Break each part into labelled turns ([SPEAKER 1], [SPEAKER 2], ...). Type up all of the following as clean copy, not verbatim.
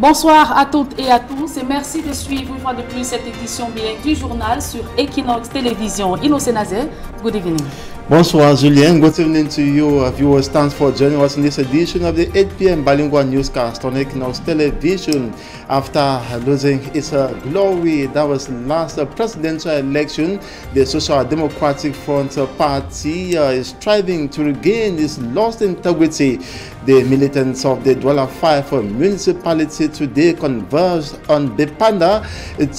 [SPEAKER 1] Bonsoir à toutes et à tous et merci de suivre une fois de plus cette édition bilingue du journal sur Equinoxe Télévision. Innocent, good evening.
[SPEAKER 2] Bonsoir Julien, good evening to you viewers. Thanks for joining us in this edition of the 8 p.m. Bilingue newscast on Equinoxe Television. After losing its glory, that was last presidential election, the Social Democratic Front Party is striving to regain its lost integrity. The militants of the Douala 5 municipality today converged on Bepanda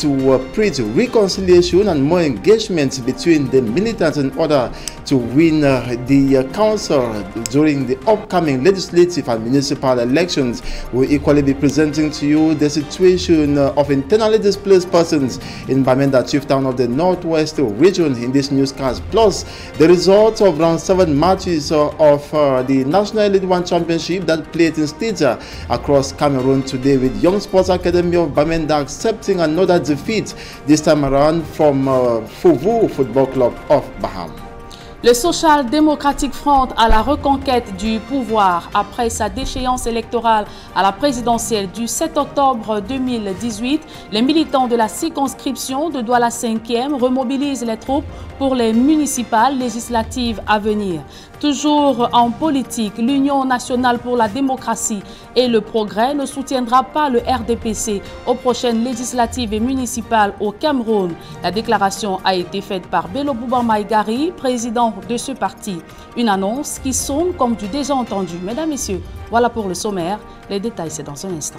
[SPEAKER 2] to preach reconciliation and more engagement between the militants in order to win the council during the upcoming legislative and municipal elections. We'll equally be presenting to you the situation of internally displaced persons in Bamenda, chief town of the Northwest region in this newscast, plus the results of round 7 matches of the National Elite 1 Championship that played in states across Cameroon today, with Young Sports Academy of Bamenda accepting another defeat, this time around from Fouvu Football Club of Baham.
[SPEAKER 1] Le Social Democratic Front à la reconquête du pouvoir après sa déchéance électorale à la présidentielle du 7 octobre 2018, les militants de la circonscription de Douala 5e remobilisent les troupes pour les municipales législatives à venir. Toujours en politique, l'Union nationale pour la démocratie et le progrès ne soutiendra pas le RDPC aux prochaines législatives et municipales au Cameroun. La déclaration a été faite par Bello Bouba Maïgari, président de ce parti. Une annonce qui sonne comme du déjà entendu. Mesdames, Messieurs, voilà pour le sommaire. Les détails, c'est dans un instant.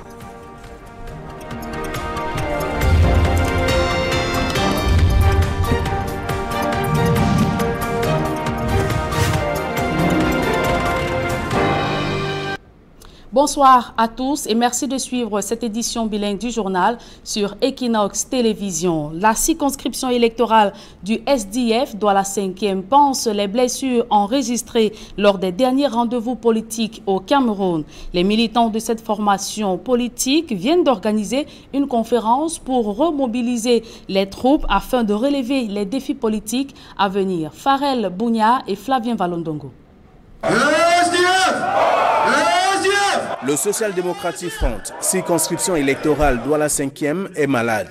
[SPEAKER 1] Bonsoir à tous et merci de suivre cette édition bilingue du journal sur Equinoxe Télévision. La circonscription électorale du SDF Douala 5e pense les blessures enregistrées lors des derniers rendez-vous politiques au Cameroun. Les militants de cette formation politique viennent d'organiser une conférence pour remobiliser les troupes afin de relever les défis politiques à venir. Farel Bounia et Flavien Valondongo.
[SPEAKER 3] Le Social Democratic Front, circonscription électorale Douala 5e, est malade.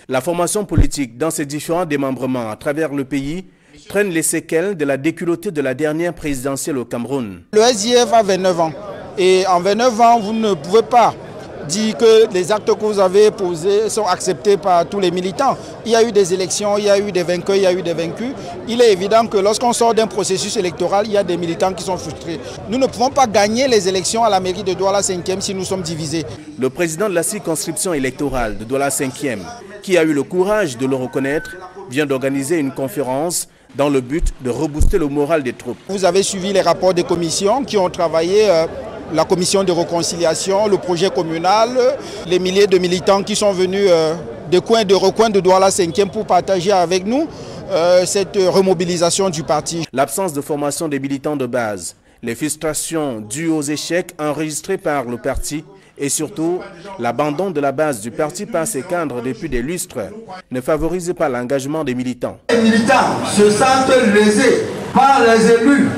[SPEAKER 3] La formation politique dans ses différents démembrements à travers le pays traîne les séquelles de la déculottée de la dernière présidentielle au Cameroun.
[SPEAKER 4] Le SDF a 29 ans et en 29 ans, vous ne pouvez pas dire que les actes que vous avez posés sont acceptés par tous les militants. Il y a eu des élections, il y a eu des vainqueurs, il y a eu des vaincus. Il est évident que lorsqu'on sort d'un processus électoral, il y a des militants qui sont frustrés. Nous ne pouvons pas gagner les élections à la mairie de Douala 5e si nous sommes divisés.
[SPEAKER 3] Le président de la circonscription électorale de Douala 5e, qui a eu le courage de le reconnaître, vient d'organiser une conférence dans le but de rebooster le moral des troupes.
[SPEAKER 4] Vous avez suivi les rapports des commissions qui ont travaillé, la commission de réconciliation, le projet communal, les milliers de militants qui sont venus de coins de recoins de Douala 5e pour partager avec nous cette remobilisation du parti.
[SPEAKER 3] L'absence de formation des militants de base, les frustrations dues aux échecs enregistrés par le parti et surtout l'abandon de la base du parti par ses cadres depuis des lustres ne favorise pas l'engagement des militants.
[SPEAKER 5] Les militants se sentent lésés par les élus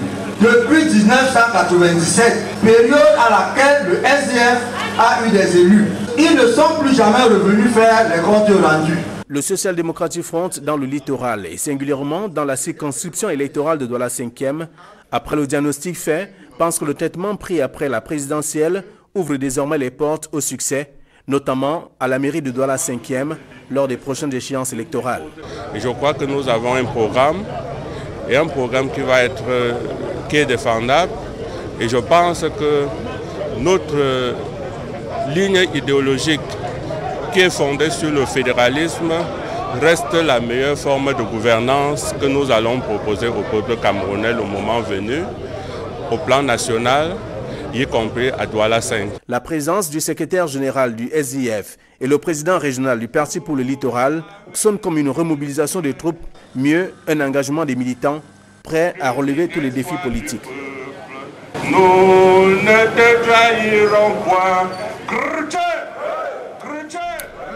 [SPEAKER 5] depuis 1997, période à laquelle le SDF a eu des élus. Ils ne sont plus jamais revenus faire les comptes rendus.
[SPEAKER 3] Le Social Democratic Front dans le littoral et singulièrement dans la circonscription électorale de Douala 5e, après le diagnostic fait, pense que le traitement pris après la présidentielle ouvre désormais les portes au succès, notamment à la mairie de Douala 5e lors des prochaines échéances électorales.
[SPEAKER 6] Et je crois que nous avons un programme, et un programme qui est défendable. Et je pense que notre ligne idéologique qui est fondée sur le fédéralisme reste la meilleure forme de gouvernance que nous allons proposer au peuple camerounais le moment venu, au plan national, y compris à Douala 5.
[SPEAKER 3] La présence du secrétaire général du SDF et le président régional du Parti pour le littoral sonne comme une remobilisation des troupes, mieux un engagement des militants prêts à relever tous les défis politiques.
[SPEAKER 6] Nous ne te trahirons point.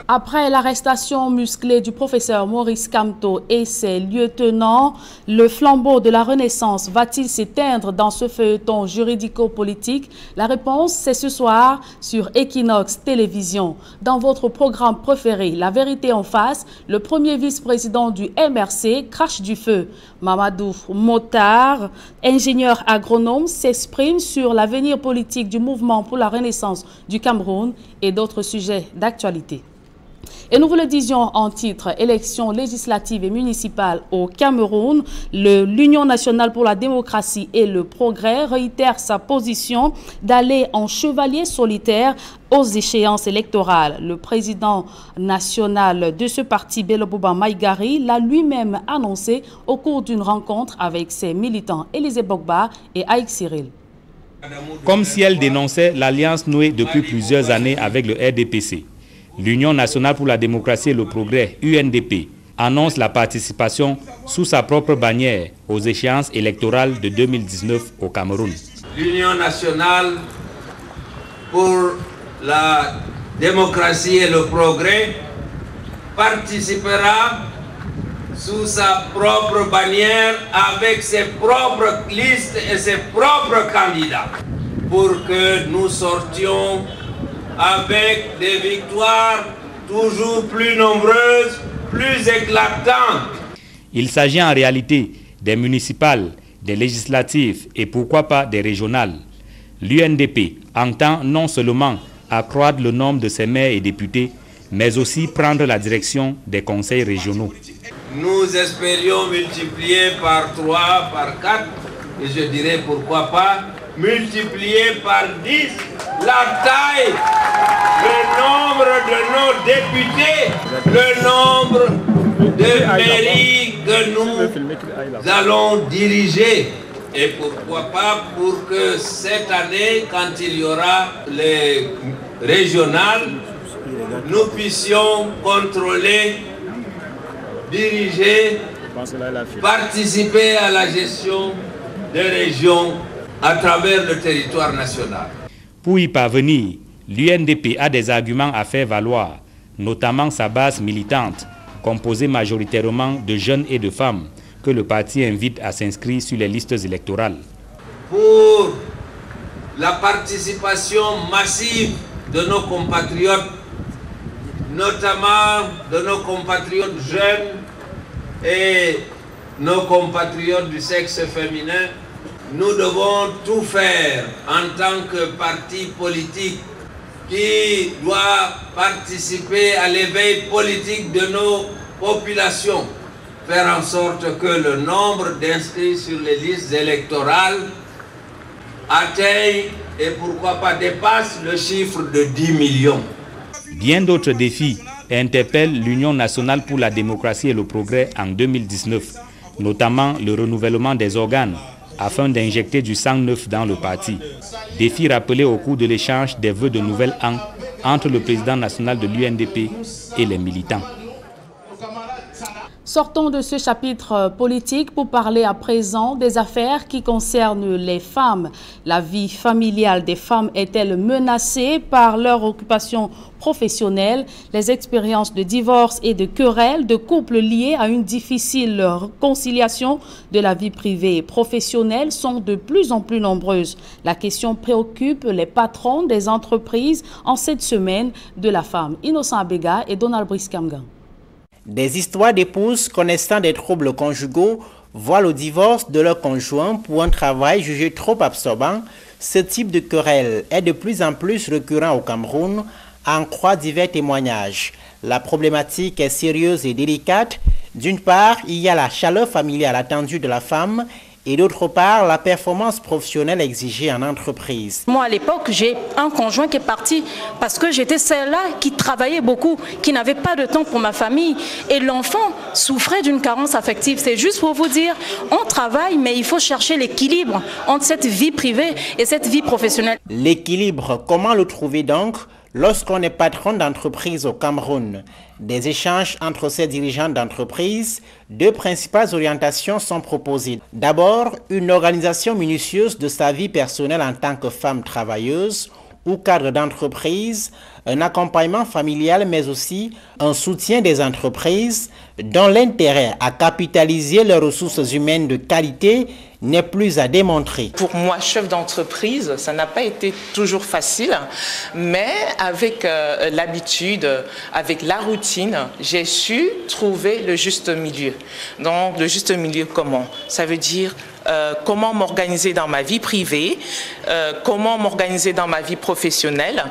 [SPEAKER 1] Après l'arrestation musclée du professeur Maurice Kamto et ses lieutenants, le flambeau de la Renaissance va-t-il s'éteindre dans ce feuilleton juridico-politique? La réponse, c'est ce soir sur Equinoxe Télévision. Dans votre programme préféré, La vérité en face, le premier vice-président du MRC crache du feu. Mamadou Motar, ingénieur agronome, s'exprime sur l'avenir politique du mouvement pour la Renaissance du Cameroun et d'autres sujets d'actualité. Et nous vous le disions en titre, élections législatives et municipales au Cameroun, l'Union nationale pour la démocratie et le progrès réitère sa position d'aller en chevalier solitaire aux échéances électorales. Le président national de ce parti, Belobouba Maïgari, l'a lui-même annoncé au cours d'une rencontre avec ses militants Élisée Bogba et Aïk Cyril.
[SPEAKER 7] Comme si elle dénonçait l'alliance nouée depuis plusieurs années avec le RDPC. L'Union nationale pour la démocratie et le progrès, UNDP, annonce la participation sous sa propre bannière aux échéances électorales de 2019 au Cameroun.
[SPEAKER 8] L'Union nationale pour la démocratie et le progrès participera sous sa propre bannière avec ses propres listes et ses propres candidats pour que nous sortions avec des victoires toujours plus nombreuses, plus éclatantes.
[SPEAKER 7] Il s'agit en réalité des municipales, des législatives et pourquoi pas des régionales. L'UNDP entend non seulement accroître le nombre de ses maires et députés, mais aussi prendre la direction des conseils régionaux.
[SPEAKER 8] Nous espérions multiplier par 3, par 4, et je dirais pourquoi pas multiplier par 10 la taille, le nombre de nos députés, le nombre de mairies que nous allons diriger. Et pourquoi pas pour que cette année, quand il y aura les régionales, nous puissions contrôler, diriger, participer à la gestion des régions à travers le territoire national.
[SPEAKER 7] Pour y parvenir, l'UNDP a des arguments à faire valoir, notamment sa base militante, composée majoritairement de jeunes et de femmes, que le parti invite à s'inscrire sur les listes électorales.
[SPEAKER 8] Pour la participation massive de nos compatriotes, notamment de nos compatriotes jeunes et nos compatriotes du sexe féminin, nous devons tout faire en tant que parti politique qui doit participer à l'éveil politique de nos populations, faire en sorte que le nombre d'inscrits sur les listes électorales atteigne et pourquoi pas dépasse le chiffre de 10 millions.
[SPEAKER 7] Bien d'autres défis interpellent l'Union nationale pour la démocratie et le progrès en 2019, notamment le renouvellement des organes, afin d'injecter du sang neuf dans le parti. Défi rappelé au cours de l'échange des vœux de nouvel an entre le président national de l'UNDP et les militants.
[SPEAKER 1] Sortons de ce chapitre politique pour parler à présent des affaires qui concernent les femmes. La vie familiale des femmes est-elle menacée par leur occupation professionnelle? Les expériences de divorce et de querelles de couples liées à une difficile conciliation de la vie privée et professionnelle sont de plus en plus nombreuses. La question préoccupe les patrons des entreprises en cette semaine de la femme. Innocent Abega et Donald Briskamgan.
[SPEAKER 9] Des histoires d'épouses connaissant des troubles conjugaux voient le divorce de leur conjoint pour un travail jugé trop absorbant. Ce type de querelle est de plus en plus récurrent au Cameroun, en croient divers témoignages. La problématique est sérieuse et délicate. D'une part, il y a la chaleur familiale attendue de la femme et d'autre part, la performance professionnelle exigée en entreprise.
[SPEAKER 10] Moi, à l'époque, j'ai un conjoint qui est parti parce que j'étais celle-là qui travaillait beaucoup, qui n'avait pas de temps pour ma famille. Et l'enfant souffrait d'une carence affective. C'est juste pour vous dire, on travaille, mais il faut chercher l'équilibre entre cette vie privée et cette vie professionnelle.
[SPEAKER 9] L'équilibre, comment le trouver donc lorsqu'on est patron d'entreprise au Cameroun? Des échanges entre ces dirigeants d'entreprise, deux principales orientations sont proposées. D'abord, une organisation minutieuse de sa vie personnelle en tant que femme travailleuse, ou cadres d'entreprise, un accompagnement familial, mais aussi un soutien des entreprises dont l'intérêt à capitaliser les ressources humaines de qualité n'est plus à démontrer.
[SPEAKER 11] Pour moi, chef d'entreprise, ça n'a pas été toujours facile, mais avec l'habitude, avec la routine, j'ai su trouver le juste milieu. Donc, le juste milieu comment? Ça veut dire comment m'organiser dans ma vie privée, comment m'organiser dans ma vie professionnelle.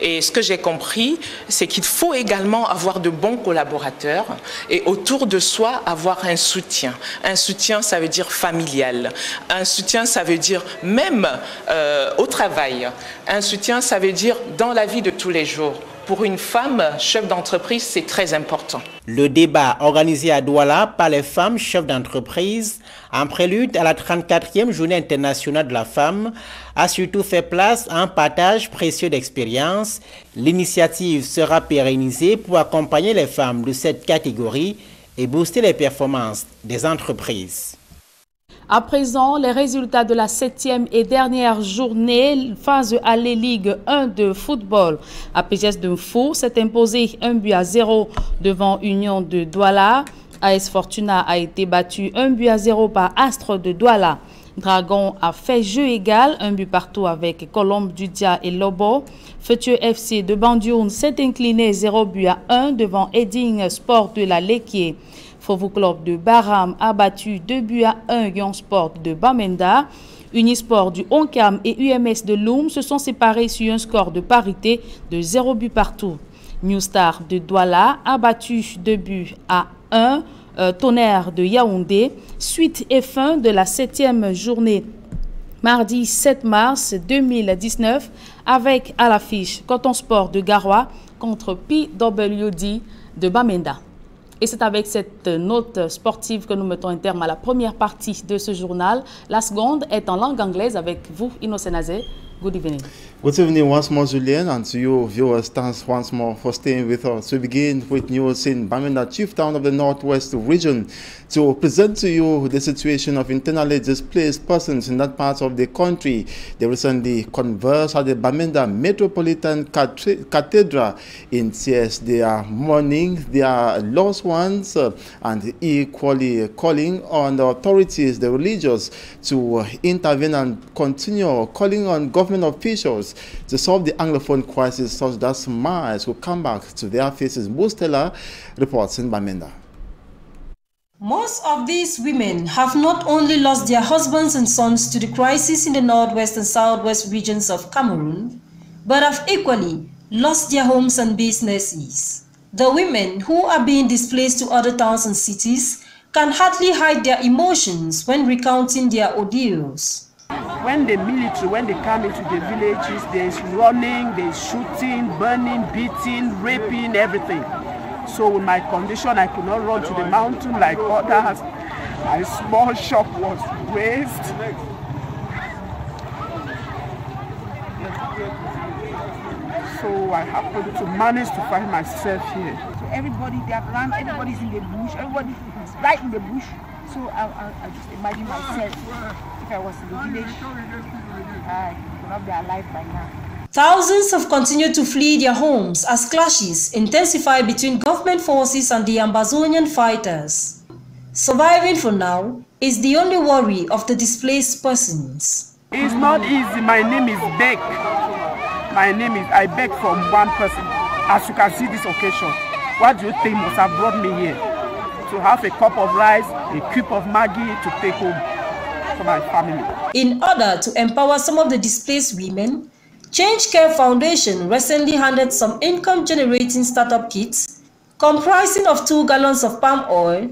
[SPEAKER 11] Et ce que j'ai compris, c'est qu'il faut également avoir de bons collaborateurs et autour de soi avoir un soutien. Un soutien, ça veut dire familial. Un soutien, ça veut dire même au travail. Un soutien, ça veut dire dans la vie de tous les jours. Pour une femme chef d'entreprise, c'est très important.
[SPEAKER 9] Le débat organisé à Douala par les femmes chefs d'entreprise, en prélude à la 34e journée internationale de la femme, a surtout fait place à un partage précieux d'expériences. L'initiative sera pérennisée pour accompagner les femmes de cette catégorie et booster les performances des entreprises.
[SPEAKER 1] À présent, les résultats de la 7e et dernière journée, phase aller Ligue 1 de football. APGS d'Info s'est imposé 1-0 devant Union de Douala. AS Fortuna a été battu 1-0 par Astre de Douala. Dragon a fait jeu égal, 1 but partout avec Colombe, Dudia et Lobo. Futur FC de Bandioun s'est incliné 0-1 devant Edding Sport de la Lequier. Fovo Club de Baram a battu 2-1 Yon Sport de Bamenda. Unisport du Onkam et UMS de Loum se sont séparés sur un score de parité de 0 but partout. New Star de Douala a battu 2-1 Tonnerre de Yaoundé. Suite et fin de la 7e journée. Mardi 7 mars 2019 avec à l'affiche Coton Sport de Garoua contre PWD de Bamenda. Et c'est avec cette note sportive que nous mettons un terme à la première partie de ce journal. La seconde est en langue anglaise avec vous, Innocent Nazé. Good evening.
[SPEAKER 2] Good evening once more, Julien, and to you viewers, thanks once more for staying with us. We begin with news in Bamenda, chief town of the Northwest region, to present to you the situation of internally displaced persons in that part of the country. They recently conversed at the Bamenda Metropolitan Cathedral in tears. They are mourning their lost ones and equally calling on the authorities, the religious, to intervene and continue calling on government officials to solve the Anglophone crisis such that smiles will come back to their faces. Bustela reports in Bamenda.
[SPEAKER 12] Most of these women have not only lost their husbands and sons to the crisis in the northwest and southwest regions of Cameroon, but have equally lost their homes and businesses. The women who are being displaced to other towns and cities can hardly hide their emotions when recounting their ordeals.
[SPEAKER 13] When the military, when they come into the villages, there's running, there's shooting, burning, beating, raping, everything. So with my condition, I could not run to the mountain like others. My small shop was razed. So I happened to manage to find myself here.
[SPEAKER 14] So everybody, they have run, everybody's in the bush, everybody is right in the bush. So I just imagine myself, if I was in the village, I could not be alive by now.
[SPEAKER 12] Thousands have continued to flee their homes as clashes intensify between government forces and the Ambazonian fighters. Surviving for now is the only worry of the displaced persons.
[SPEAKER 13] It's not easy. My name is Beck. I beg from one person. As you can see this occasion, what do you think must have brought me here? To have a cup of rice, a cube of Maggi to take home for my family.
[SPEAKER 12] In order to empower some of the displaced women, Change Care Foundation recently handed some income-generating startup kits comprising of 2 gallons of palm oil,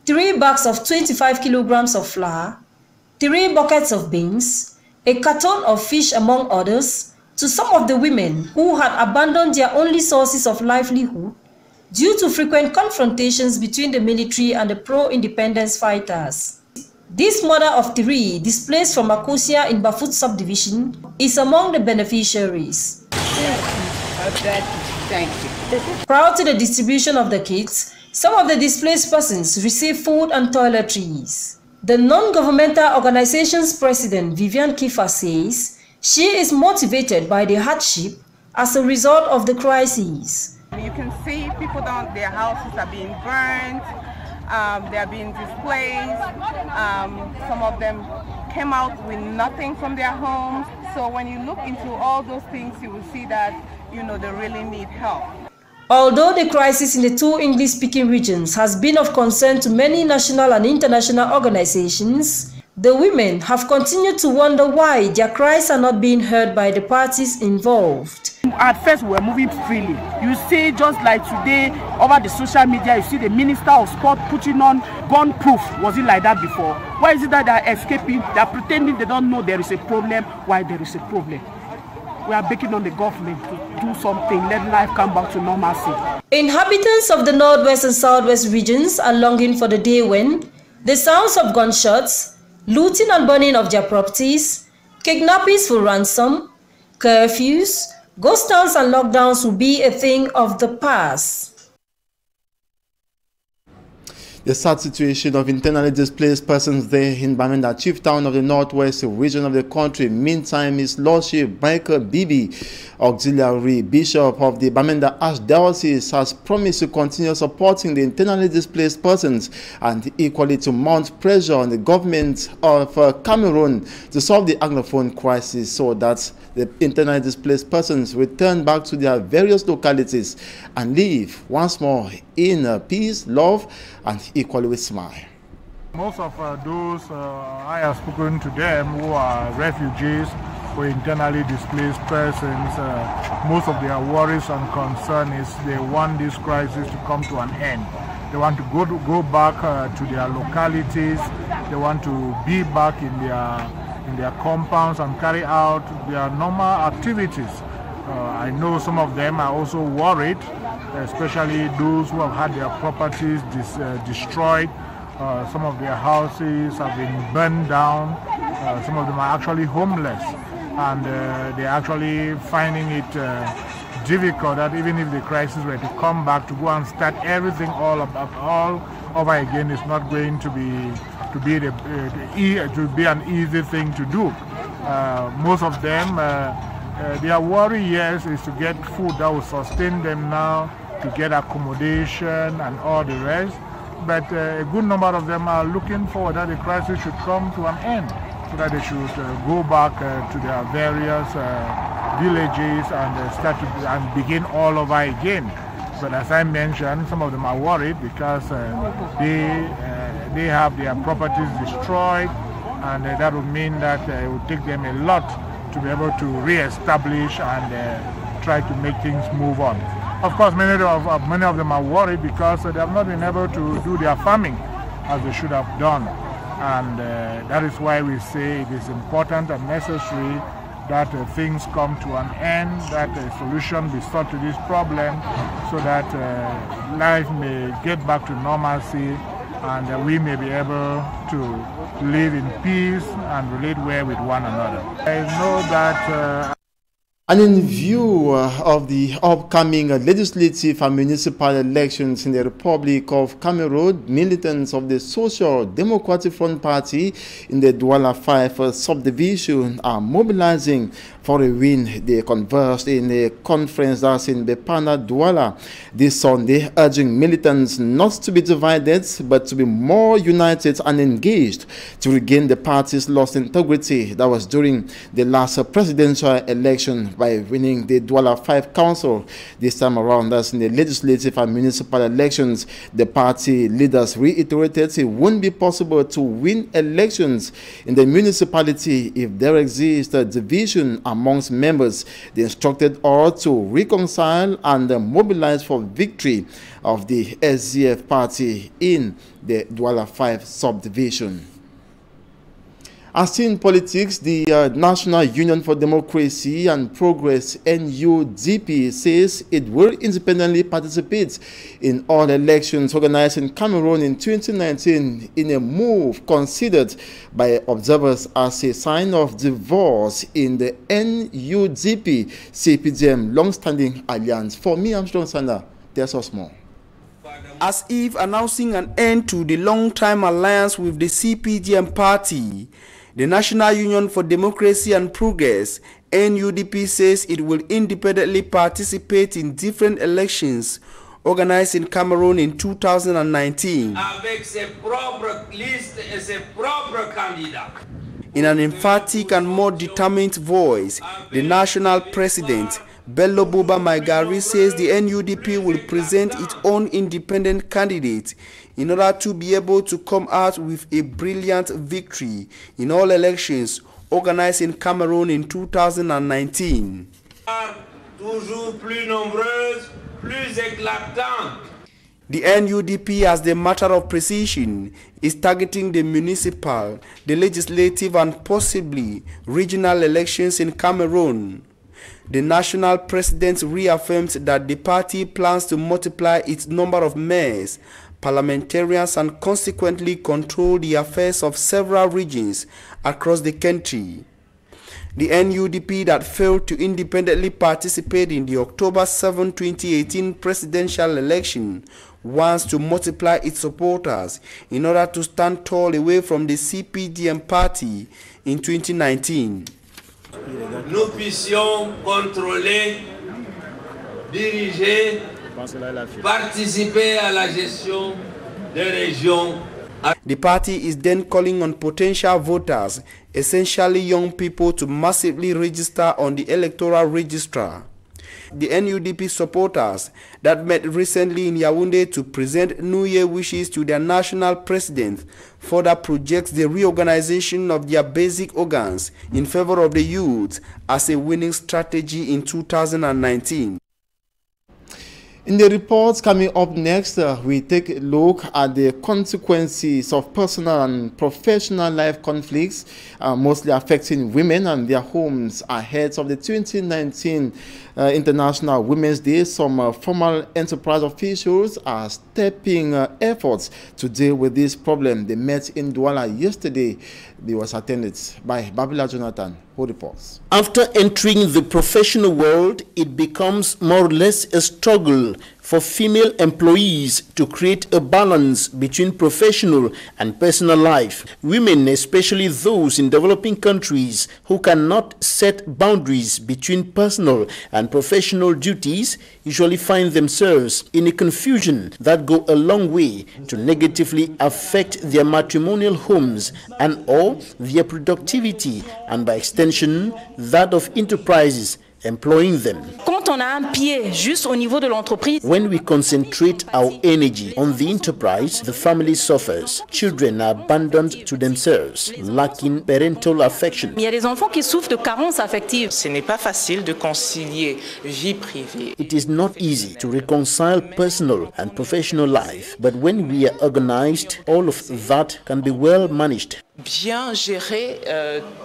[SPEAKER 12] 3 bags of 25 kilograms of flour, 3 buckets of beans, a carton of fish, among others, to some of the women who had abandoned their only sources of livelihood due to frequent confrontations between the military and the pro-independence fighters. This mother of 3, displaced from Akosia in Bafut subdivision, is among the beneficiaries.
[SPEAKER 14] Thank you.
[SPEAKER 12] Prior to the distribution of the kits, some of the displaced persons receive food and toiletries. The non-governmental organization's president, Vivian Kifa, says She is motivated by the hardship as a result of the crisis.
[SPEAKER 14] You can see people down, their houses are being burned, they are being displaced. Some of them came out with nothing from their homes. So when you look into all those things, you will see that, you know, they really need help.
[SPEAKER 12] Although the crisis in the two English-speaking regions has been of concern to many national and international organizations, the women have continued to wonder why their cries are not being heard by the parties involved.
[SPEAKER 13] At first, we were moving freely. You see, just like today, over the social media, you see the Minister of Sport putting on gun proof. Was it like that before? Why is it that they are escaping? They are pretending they don't know there is a problem, why there is a problem. We are begging on the government to do something, let life come back to normalcy.
[SPEAKER 12] Inhabitants of the northwest and southwest regions are longing for the day when the sounds of gunshots, looting and burning of their properties, kidnappings for ransom, curfews, ghost towns and lockdowns will be a thing of the past.
[SPEAKER 2] The sad situation of internally displaced persons there in Bamenda, chief town of the northwest region of the country. Meantime, His Lordship Michael Bibi, Auxiliary Bishop of the Bamenda Archdiocese, has promised to continue supporting the internally displaced persons and equally to mount pressure on the government of Cameroon to solve the Anglophone crisis so that the internally displaced persons return back to their various localities and live once more in peace, love, and equally with smile.
[SPEAKER 15] Most of those I have spoken to them who are refugees or internally displaced persons, most of their worries and concern is they want this crisis to come to an end. They want to go back to their localities. They want to be back in their compounds and carry out their normal activities. I know some of them are also worried, especially those who have had their properties destroyed. Some of their houses have been burned down. Some of them are actually homeless, and they're actually finding it difficult that even if the crisis were to come back, to go and start everything all over again is not going to be an easy thing to do. Most of them, their worry, yes, is to get food that will sustain them now, to get accommodation and all the rest. But a good number of them are looking forward that the crisis should come to an end, so that they should go back to their various villages and begin all over again. But as I mentioned, some of them are worried because they have their properties destroyed, and that would mean that it would take them a lot to be able to re-establish and try to make things move on. Of course, many of them are worried because they have not been able to do their farming as they should have done. And that is why we say it is important and necessary that things come to an end, that a solution be sought to this problem so that life may get back to normalcy and we may be able to live in peace and relate well with one another. I know that
[SPEAKER 2] and in view of the upcoming legislative and municipal elections in the Republic of Cameroon, militants of the Social Democratic Front Party in the Douala 5 subdivision are mobilizing for a win. They conversed in a conference that's in Bepana, Douala this Sunday, urging militants not to be divided but to be more united and engaged to regain the party's lost integrity that was during the last presidential election by winning the Douala 5 Council. This time around, as in the legislative and municipal elections, the party leaders reiterated it won't be possible to win elections in the municipality if there exists a division amongst members. They instructed all to reconcile and mobilize for victory of the SDF party in the Douala 5 subdivision. As in politics, the National Union for Democracy and Progress, NUDP, says it will independently participate in all elections organized in Cameroon in 2019 in a move considered by observers as a sign of divorce in the NUDP-CPDM long-standing alliance. For me, Armstrong Sanda, there's us more.
[SPEAKER 16] As if announcing an end to the long-time alliance with the CPDM party, The National Union for Democracy and Progress, NUDP, says it will independently participate in different elections organized in Cameroon in 2019.
[SPEAKER 8] Avec ses propres listes et ses propres candidats.
[SPEAKER 16] In an emphatic and more determined voice, the national president, Bello Buba Maigari, says the NUDP will present its own independent candidate in order to be able to come out with a brilliant victory in all elections organized in Cameroon in 2019.
[SPEAKER 8] Toujours plus nombreuses, plus éclatantes.
[SPEAKER 16] The NUDP, as the matter of precision, is targeting the municipal, the legislative and possibly regional elections in Cameroon. The national president reaffirmed that the party plans to multiply its number of mayors, parliamentarians, and consequently control the affairs of several regions across the country. The NUDP, that failed to independently participate in the October 7, 2018 presidential election, wants to multiply its supporters in order to stand tall away from the CPDM party in 2019.
[SPEAKER 8] Nous puissions contrôler, diriger, participer à la gestion des régions.
[SPEAKER 16] The party is then calling on potential voters, essentially young people, to massively register on the electoral register. The NUDP supporters that met recently in Yaoundé to present New Year wishes to their national president further projects the reorganization of their basic organs in favor of the youth as a winning strategy in 2019.
[SPEAKER 2] In the reports coming up next, we take a look at the consequences of personal and professional life conflicts, mostly affecting women and their homes ahead of the 2019 International Women's Day. Some formal enterprise officials are stepping efforts to deal with this problem. They met in Douala yesterday. They was attended by Babila Jonathan, who reports.
[SPEAKER 17] After entering the professional world, it becomes more or less a struggle for female employees to create a balance between professional and personal life. Women, especially those in developing countries who cannot set boundaries between personal and professional duties, usually find themselves in a confusion that go a long way to negatively affect their matrimonial homes and or their productivity, and by extension that of enterprises employing them.
[SPEAKER 10] Quand on a un pied juste au niveau de l'entreprise,
[SPEAKER 17] when we concentrate our energy on the enterprise, the family suffers. Children are abandoned to themselves, lacking parental affection.
[SPEAKER 10] Il y a des enfants qui souffrent de carence affective.
[SPEAKER 11] Ce n'est pas facile de concilier vie privée.
[SPEAKER 17] It is not easy to reconcile personal and professional life, but when we are organized, all of that can be well managed.
[SPEAKER 11] Bien gérer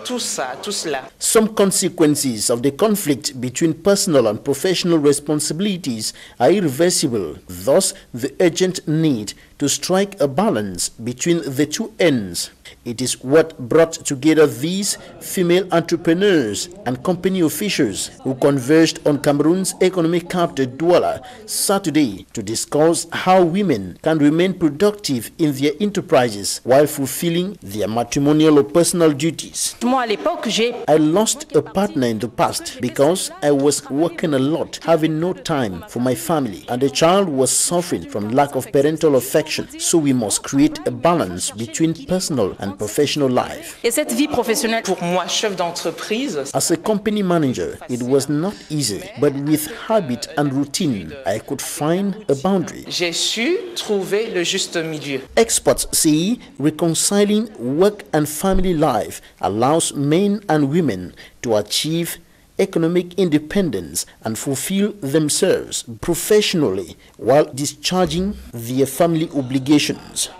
[SPEAKER 11] tout cela.
[SPEAKER 17] Some consequences of the conflict between personal and professional responsibilities are irreversible. Thus, the urgent need to strike a balance between the two ends. It is what brought together these female entrepreneurs and company officials who converged on Cameroon's economic capital Douala Saturday to discuss how women can remain productive in their enterprises while fulfilling their matrimonial or personal duties. I lost a partner in the past because I was working a lot, having no time for my family, and the child was suffering from lack of parental affection. So we must create a balance between personal and professional life.
[SPEAKER 10] Et cette vie professionnelle,
[SPEAKER 11] pour moi, chef d'entreprise,
[SPEAKER 17] as a company manager, it was not easy, but with habit and routine, I could find a boundary.
[SPEAKER 11] J'ai su trouver le juste milieu.
[SPEAKER 17] Experts say reconciling work and family life allows men and women to achieve economic independence and fulfill themselves professionally while discharging their family obligations.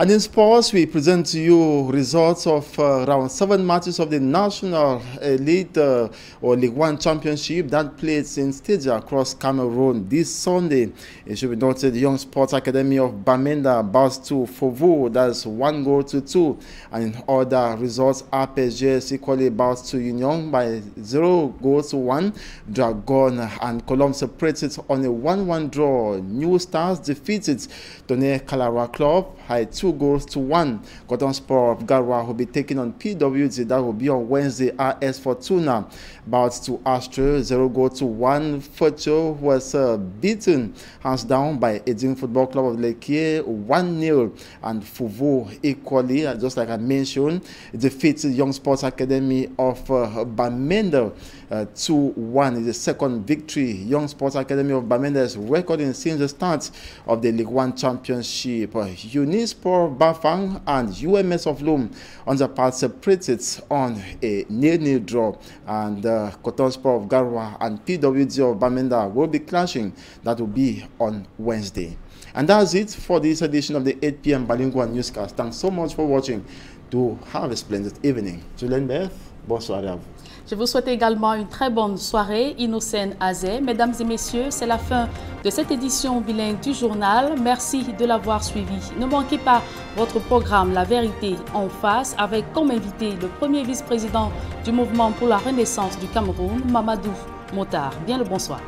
[SPEAKER 2] And in sports, we present to you results of round 7 matches of the National Elite or League One Championship that played in stadia across Cameroon this Sunday. It should be noted the Young Sports Academy of Bamenda bounced to Fovu, that's 1-2. And in other results, APSGS equally bounced to Union by 0-1. Dragon and Colombe separated on a 1-1 draw. New Stars defeated Tonnerre Calara Club by 2 2-1. Cotton Sport of Garwa will be taking on PWD. That will be on Wednesday. RS Fortuna bouts to Astra 0-1. Focho was beaten hands down by Edin Football Club of Lekie 1-0, and Fuvu equally, just like I mentioned, defeated Young Sports Academy of Bamenda 2-1. Is the second victory Young Sports Academy of Bamenda is recording since the start of the League One Championship. Unisport Bafang and UMS of Loom on the part separated on a 0-0 draw, and Cotton Sport of Garwa and PWD of Bamenda will be clashing. That will be on Wednesday. And that's it for this edition of the 8 p.m. Bilingue newscast. Thanks so much for watching. Do have a splendid evening. Julien Beth, bonsoir à vous.
[SPEAKER 1] Je vous souhaite également une très bonne soirée. Innocène Azé. Mesdames et messieurs, c'est la fin de cette édition bilingue du journal. Merci de l'avoir suivi. Ne manquez pas votre programme La Vérité en face, avec comme invité le premier vice-président du mouvement pour la renaissance du Cameroun, Mamadou Motar. Bien le bonsoir.